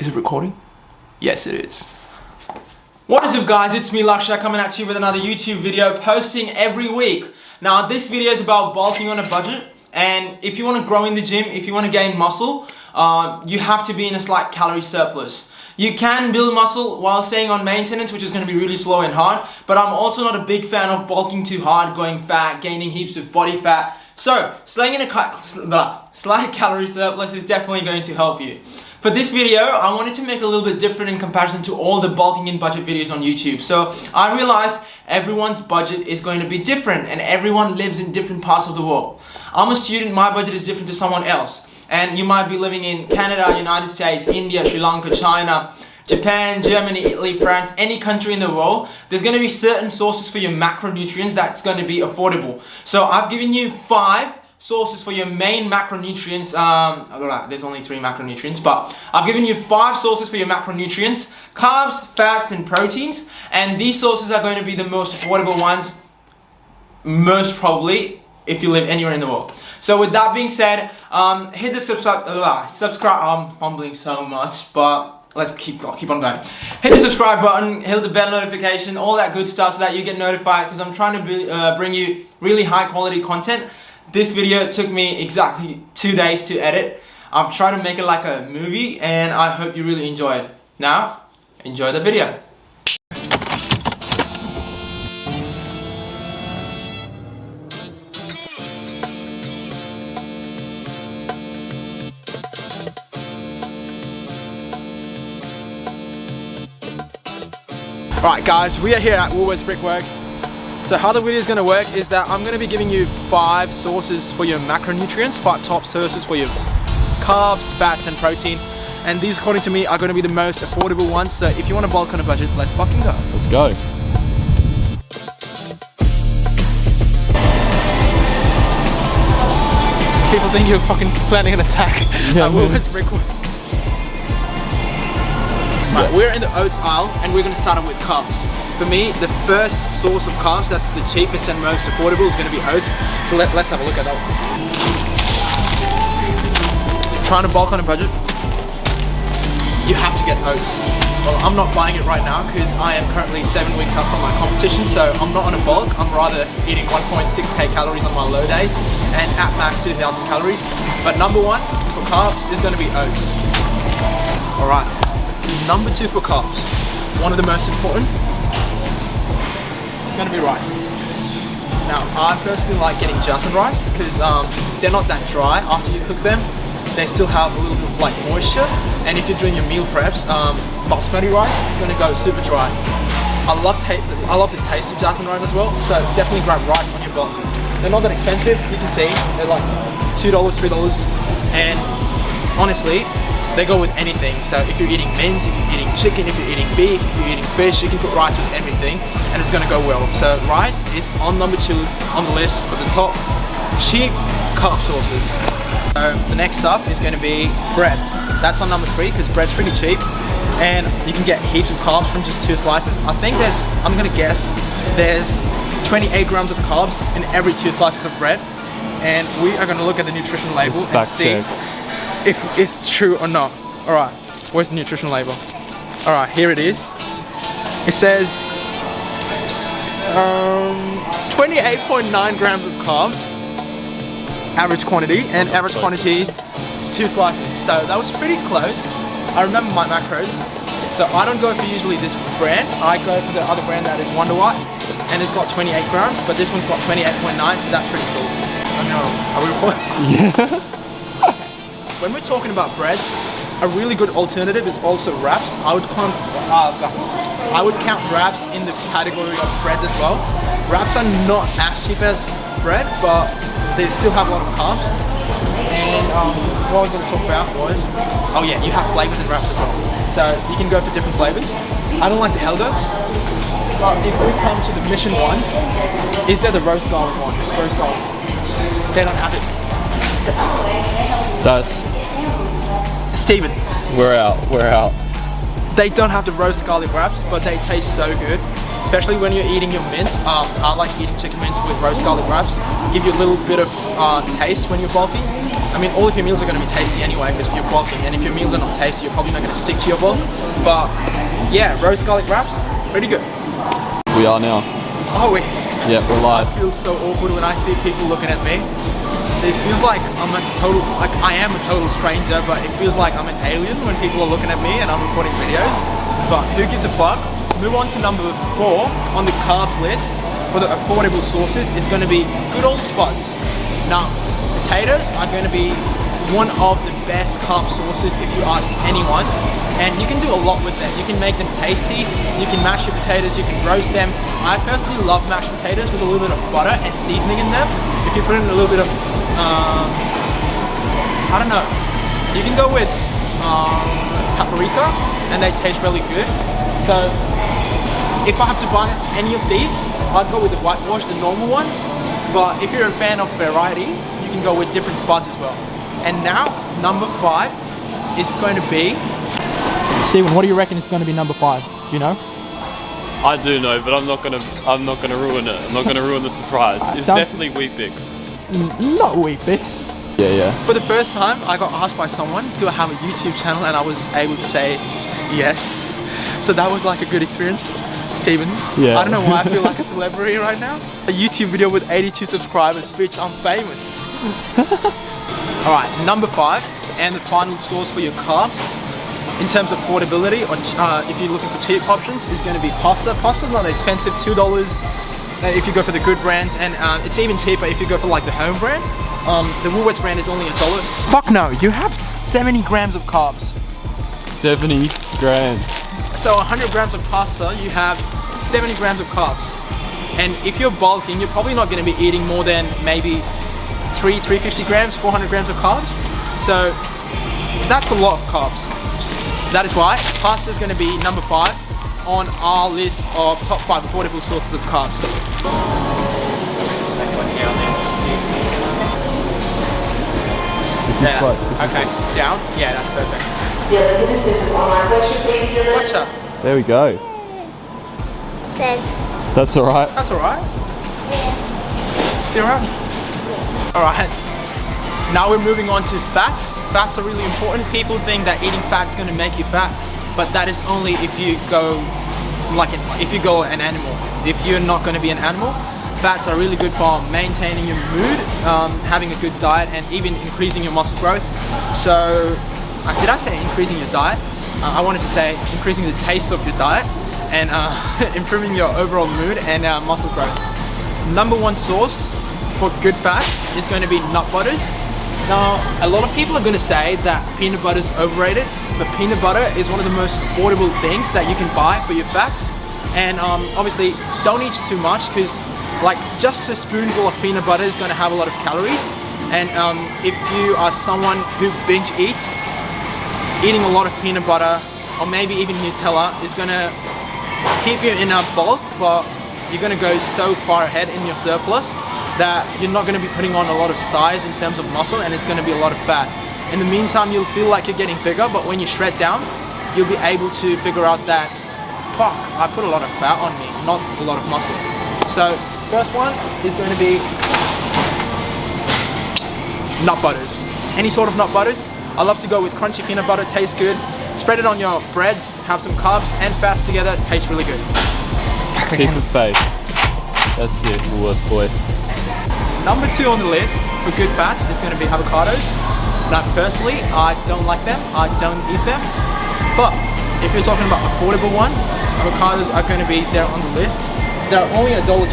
Is it recording? Yes, it is. What is up, guys? It's me, Laksha, coming at you with another YouTube video, posting every week. Now, this video is about bulking on a budget, and if you want to grow in the gym, if you want to gain muscle, you have to be in a slight calorie surplus. You can build muscle while staying on maintenance, which is going to be really slow and hard, but I'm also not a big fan of bulking too hard, going fat, gaining heaps of body fat. So, staying in a slight calorie surplus is definitely going to help you. For this video, I wanted to make it a little bit different in comparison to all the bulking in budget videos on YouTube. So I realized everyone's budget is going to be different and everyone lives in different parts of the world. I'm a student, my budget is different to someone else. And you might be living in Canada, United States, India, Sri Lanka, China, Japan, Germany, Italy, France, any country in the world. There's going to be certain sources for your macronutrients that's going to be affordable. So I've given you 5 sources for your main macronutrients. There's only 3 macronutrients, but I've given you 5 sources for your macronutrients: carbs, fats, and proteins. And these sources are going to be the most affordable ones, most probably, if you live anywhere in the world. So with that being said, hit the subscribe. I'm fumbling so much, but let's keep on going. Hit the subscribe button, hit the bell notification, all that good stuff, so that you get notified, because I'm trying to bring you really high quality content. This video took me exactly 2 days to edit. I've tried to make it like a movie, and I hope you really enjoy it. Now, enjoy the video. Alright guys, we are here at Woolworths Brickworks. So how the video is going to work is that I'm going to be giving you 5 sources for your macronutrients, 5 top sources for your carbs, fats and protein. And these, according to me, are going to be the most affordable ones. So if you want to bulk on a budget, let's fucking go. Let's go. People think you're fucking planning an attack at Woolworths Brickworks. Right, we're in the oats aisle and we're going to start off with carbs. For me, the first source of carbs that's the cheapest and most affordable is going to be oats. So let's have a look at that one. Trying to bulk on a budget, you have to get oats. Well, I'm not buying it right now because I am currently 7 weeks out from my competition, so I'm not on a bulk. I'm rather eating 1.6k calories on my low days and at max 2,000 calories. But number 1 for carbs is going to be oats. Alright. Number 2 for carbs, one of the most important, it's going to be rice. Now, I personally like getting jasmine rice because they're not that dry after you cook them. They still have a little bit of like moisture, and if you're doing your meal preps, basmati rice is going to go super dry. I love the taste of jasmine rice as well, so definitely grab rice on your bulk. They're not that expensive, you can see, they're like $2, $3, and honestly, they go with anything. So if you're eating mince, if you're eating chicken, if you're eating beef, if you're eating fish, you can put rice with everything and it's going to go well. So rice is on number 2 on the list for the top cheap carb sources. So the next up is going to be bread. That's on number 3 because bread's pretty cheap and you can get heaps of carbs from just 2 slices. I think I'm going to guess there's 28 grams of carbs in every 2 slices of bread, and we are going to look at the nutrition label and see if it's true or not. Alright, where's the nutrition label? Alright, here it is. It says 28.9 grams of carbs, average quantity, and average quantity is 2 slices. So that was pretty close. I remember my macros. So I don't go for usually this brand, I go for the other brand that is Wonder White, and it's got 28 grams, but this one's got 28.9, so that's pretty cool. I know, are we recording? Yeah. When we're talking about breads, a really good alternative is also wraps. I would count wraps in the category of breads as well. Wraps are not as cheap as bread, but they still have a lot of carbs. And what I was going to talk about was, oh yeah, you have flavors in wraps as well. So you can go for different flavors. I don't like the Elgos, but if we come to the Mission ones, is there the roast garlic one? Roast garlic. They don't have it. That's Steven. We're out. They don't have the roast garlic wraps, but they taste so good, especially when you're eating your mince. I like eating chicken mince with roast garlic wraps. Give you a little bit of taste when you're bulking. I mean, all of your meals are going to be tasty anyway because you're bulking, and if your meals are not tasty, you're probably not going to stick to your bulk. But yeah, roast garlic wraps, pretty good. We are now. Oh, we. Yeah, we're live. I feel so awkward when I see people looking at me. It feels like I'm a total, like I am a total stranger, but it feels like I'm an alien when people are looking at me and I'm recording videos. But who gives a fuck? Move on to number 4 on the carbs list for the affordable sources is going to be good old Spuds. Now, potatoes are going to be one of the best carb sources if you ask anyone, and you can do a lot with them. You can make them tasty, you can mash your potatoes, you can roast them. I personally love mashed potatoes with a little bit of butter and seasoning in them. If you put in a little bit of, I don't know, you can go with paprika and they taste really good. So if I have to buy any of these, I'd go with the whitewash, the normal ones. But if you're a fan of variety, you can go with different Spuds as well. And now, number 5 is going to be... Steven, what do you reckon is going to be number 5? Do you know? I do know, but I'm not gonna ruin it. I'm not gonna ruin the surprise. It's definitely Wheat Bix. Not Wheat Bix. Yeah. For the first time, I got asked by someone, do I have a YouTube channel? And I was able to say yes. So that was like a good experience. Steven, yeah. I don't know why I feel like a celebrity right now. A YouTube video with 82 subscribers, bitch, I'm famous. Alright, number 5, and the final source for your carbs, in terms of affordability, or if you're looking for cheap options, is going to be pasta. Pasta's not expensive, $2 if you go for the good brands, and it's even cheaper if you go for like the home brand. The Woolworths brand is only $1. Fuck no, you have 70 grams of carbs. 70 grams. So 100 grams of pasta, you have 70 grams of carbs. And if you're bulking, you're probably not going to be eating more than maybe 350 grams, 400 grams of carbs. So that's a lot of carbs. That is why pasta is going to be number 5 on our list of top 5 affordable sources of carbs. This is quite. Okay, down. Yeah, that's perfect. Gotcha. There we go. Thanks. That's alright. That's alright. Yeah. See you around. Alright. Now we're moving on to fats. Fats are really important. People think that eating fat is going to make you fat, but that is only if you go an animal. If you're not going to be an animal, fats are really good for maintaining your mood, having a good diet, and even increasing your muscle growth. So, did I say increasing your diet? I wanted to say increasing the taste of your diet and improving your overall mood and muscle growth. Number 1 source for good fats is going to be nut butters. Now, a lot of people are going to say that peanut butter is overrated, but peanut butter is one of the most affordable things that you can buy for your fats. And obviously, don't eat too much because like just a spoonful of peanut butter is going to have a lot of calories. And if you are someone who binge eats, eating a lot of peanut butter or maybe even Nutella is going to keep you in a bulk, but you're going to go so far ahead in your surplus that you're not going to be putting on a lot of size in terms of muscle, and it's going to be a lot of fat. In the meantime, you'll feel like you're getting bigger, but when you shred down, you'll be able to figure out that, fuck, I put a lot of fat on me, not a lot of muscle. So, first one is going to be nut butters. Any sort of nut butters. I love to go with crunchy peanut butter, tastes good. Spread it on your breads, have some carbs and fats together, tastes really good. Keep it faced. That's it, worst boy. Number 2 on the list for good fats is going to be avocados. Now personally, I don't like them, I don't eat them. But if you're talking about affordable ones, avocados are going to be there on the list. They're only $1.20,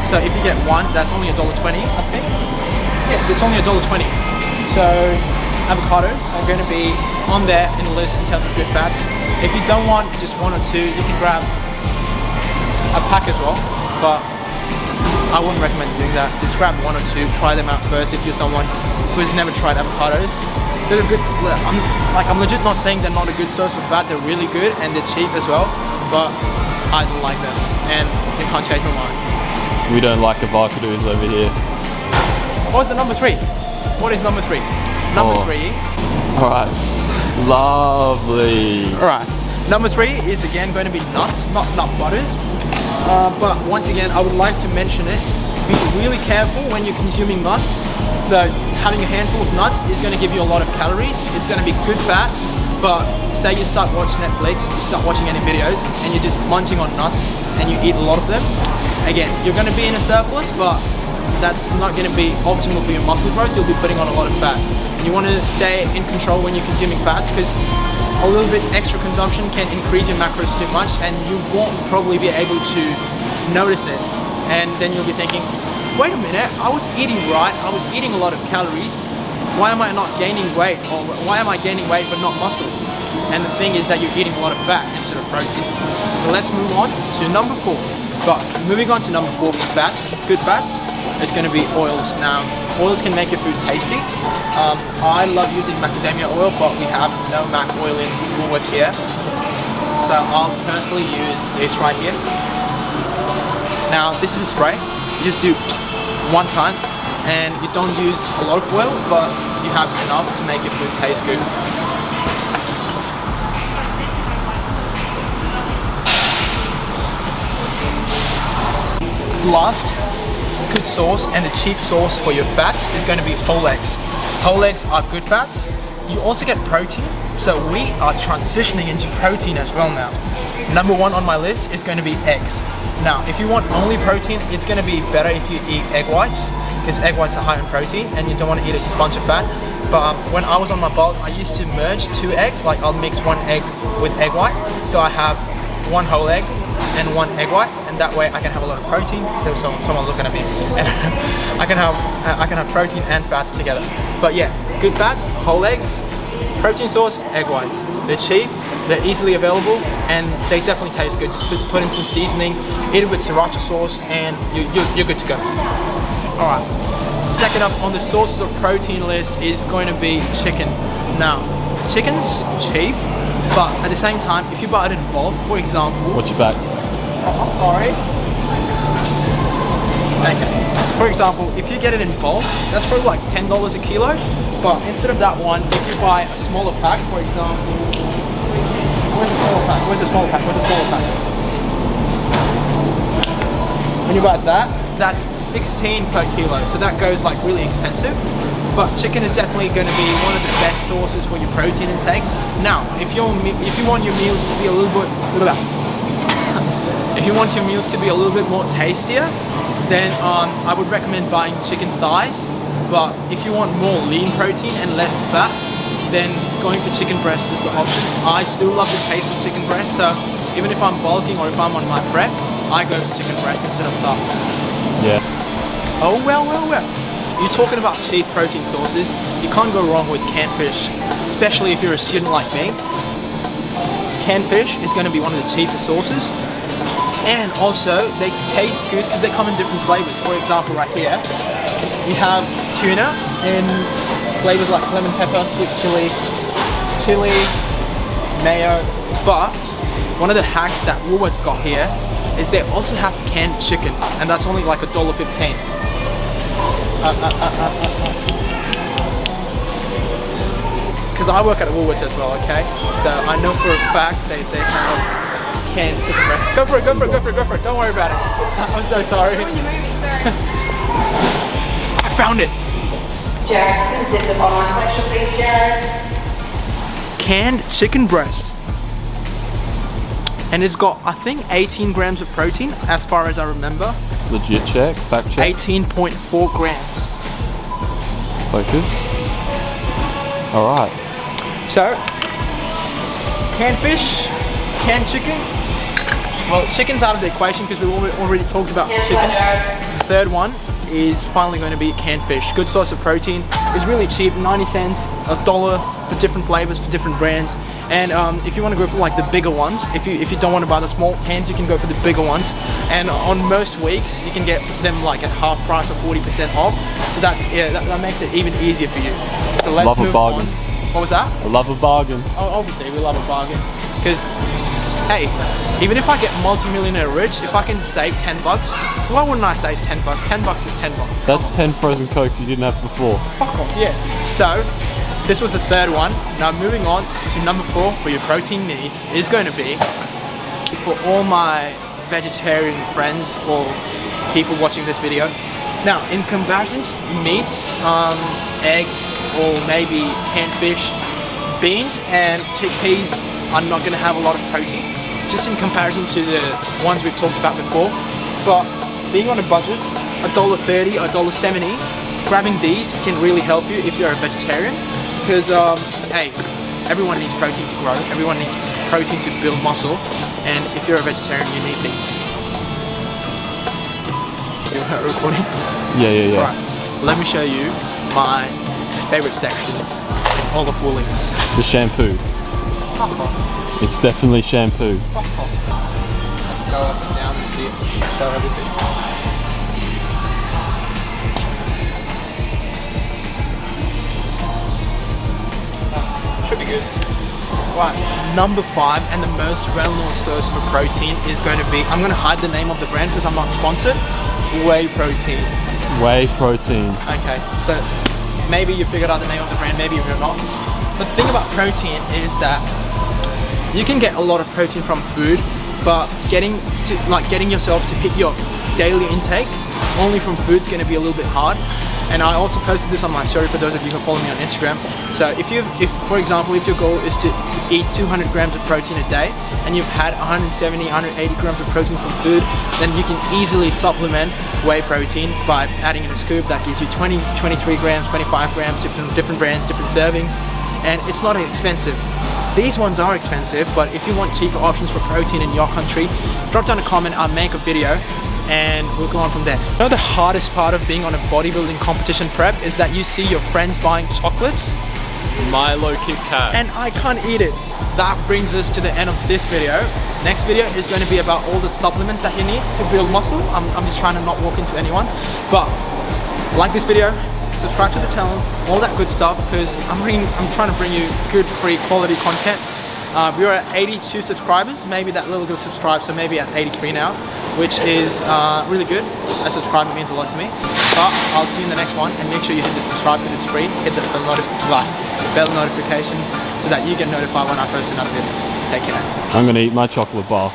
so if you get one, that's only $1.20, I think. Yes, it's only $1.20. So avocados are going to be on there in the list in terms of good fats. If you don't want just 1 or 2, you can grab a pack as well, but I wouldn't recommend doing that. Just grab 1 or 2, try them out first if you're someone who's never tried avocados. They're good. I'm legit not saying they're not a good source of fat. They're really good and they're cheap as well, but I don't like them, and you can't change my mind. We don't like avocados over here. What's the number 3? What is number 3? Number 3. Alright. Lovely. Alright. Number 3 is again going to be nuts, not nut butters. But once again, I would like to mention it be really careful when you're consuming nuts. So having a handful of nuts is going to give you a lot of calories. It's going to be good fat, but say you start watching Netflix, you start watching any videos, and you're just munching on nuts, and you eat a lot of them. Again, you're going to be in a surplus, but that's not going to be optimal for your muscle growth. You'll be putting on a lot of fat. You want to stay in control when you're consuming fats, because a little bit extra consumption can increase your macros too much, and you won't probably be able to notice it. And then you'll be thinking, wait a minute, I was eating right, I was eating a lot of calories, why am I not gaining weight, or why am I gaining weight but not muscle? And the thing is that you're eating a lot of fat instead of protein. So let's move on to number 4. But moving on to number 4 for fats, good fats, it's going to be oils. Now, oils can make your food tasty. I love using macadamia oil, but we have no mac oil in Woolworths here. So I'll personally use this right here. Now, this is a spray. You just do psst one time, and you don't use a lot of oil, but you have enough to make your food taste good. Last good source and the cheap source for your fats is going to be whole eggs. Whole eggs are good fats. You also get protein, so we are transitioning into protein as well now. Number 1 on my list is going to be eggs. Now, if you want only protein, it's going to be better if you eat egg whites, because egg whites are high in protein and you don't want to eat a bunch of fat. But when I was on my bulk, I used to merge 2 eggs, like I'll mix 1 egg with egg white. So I have 1 whole egg and 1 egg white, and that way I can have a lot of protein. There was someone looking at me, and I can have protein and fats together. But yeah, good fats, whole eggs, protein source, egg whites. They're cheap, they're easily available, and they definitely taste good. Just put in some seasoning, eat it with sriracha sauce, and you're good to go. All right. Second up on the sources of protein list is going to be chicken. Now, chicken's cheap, but at the same time, if you buy it in bulk, for example... Watch your back. Oh, I'm sorry. Okay. So for example, if you get it in bulk, that's probably like $10 a kilo. But instead of that one, if you buy a smaller pack, for example... Where's the smaller pack? Where's the smaller pack? Where's the smaller pack? When you buy that, that's 16 per kilo. So that goes like really expensive. But chicken is definitely going to be one of the best sources for your protein intake. Now, if you want your meals to be a little bit... if you want your meals to be a little bit more tastier, then I would recommend buying chicken thighs. But if you want more lean protein and less fat, then going for chicken breast is the option. I do love the taste of chicken breast, so even if I'm bulking or if I'm on my prep, I go for chicken breast instead of thighs. Yeah. Oh well. You're talking about cheap protein sources, you can't go wrong with canned fish, especially if you're a student like me. Canned fish is going to be one of the cheapest sources, and also they taste good because they come in different flavors. For example, right here, you have tuna in flavors like lemon pepper, sweet chili, mayo, but one of the hacks that Woolworths got here is they also have canned chicken, and that's only like $1.15. Because I work at Woolworths as well, okay? So I know for a fact they have canned chicken breast. Go for it. Don't worry about it. I'm so sorry. I found it. Jared, can you sit the online section, please, Jared? Canned chicken breast. And it's got, I think, 18 grams of protein, as far as I remember. Legit check, fact check. 18.4 grams. Focus. Alright. So, canned fish, canned chicken. Well, chicken's out of the equation because we already talked about chicken. The third one is finally going to be canned fish. Good source of protein. It's really cheap, 90 cents, $1 for different flavors, for different brands. And if you want to go for like the bigger ones, if you don't want to buy the small cans, you can go for the bigger ones. And on most weeks, you can get them like at half price or 40% off. So that makes it even easier for you. So let's move on. What was that? I love a bargain. Oh, obviously we love a bargain. Because, hey, even if I get multi-millionaire rich, if I can save $10, why wouldn't I save $10? $10 is $10. That's 10 frozen Cokes you didn't have before. Fuck off, yeah. So, this was the third one. Now moving on to number 4 for your protein needs is going to be, for all my vegetarian friends or people watching this video, Now, in comparison to meats, eggs, or maybe canned fish, beans and chickpeas are not going to have a lot of protein, just in comparison to the ones we've talked about before. But being on a budget, $1.30 or $1.70, grabbing these can really help you if you're a vegetarian, because hey, everyone needs protein to grow, everyone needs protein to build muscle, and if you're a vegetarian, you need these. You're recording? Yeah. Right, let me show you my favorite section in all of Woolies. The shampoo. Fuck off. It's definitely shampoo. Fuck off. Go up and down and see it. Show everything. Should be good. Right, number 5 and the most well-known source for protein is going to be, I'm going to hide the name of the brand because I'm not sponsored, whey protein. Whey protein. Okay, so maybe you figured out the name of the brand, maybe you're not. The thing about protein is that you can get a lot of protein from food, but getting yourself to hit your daily intake only from food is going to be a little bit hard. And I also posted this on my story for those of you who follow me on Instagram. So if for example, if your goal is to eat 200 grams of protein a day and you've had 170, 180 grams of protein from food, then you can easily supplement whey protein by adding in a scoop that gives you 20, 23 grams, 25 grams, different brands, different servings, and it's not expensive. These ones are expensive, but if you want cheaper options for protein in your country, drop down a comment, I'll make a video and we'll go on from there. You know, the hardest part of being on a bodybuilding competition prep is that you see your friends buying chocolates. Milo Kit Kat. And I can't eat it. That brings us to the end of this video. Next video is going to be about all the supplements that you need to build muscle. I'm just trying to not walk into anyone. But like this video, subscribe to the channel, all that good stuff, because I'm trying to bring you good, free, quality content. We are at 82 subscribers, maybe that little girl subscribed, so maybe at 83 now, which is really good. A subscriber means a lot to me. But I'll see you in the next one, and make sure you hit the subscribe because it's free. Hit the bell notification so that you get notified when I post another video. Take care. I'm gonna eat my chocolate bar.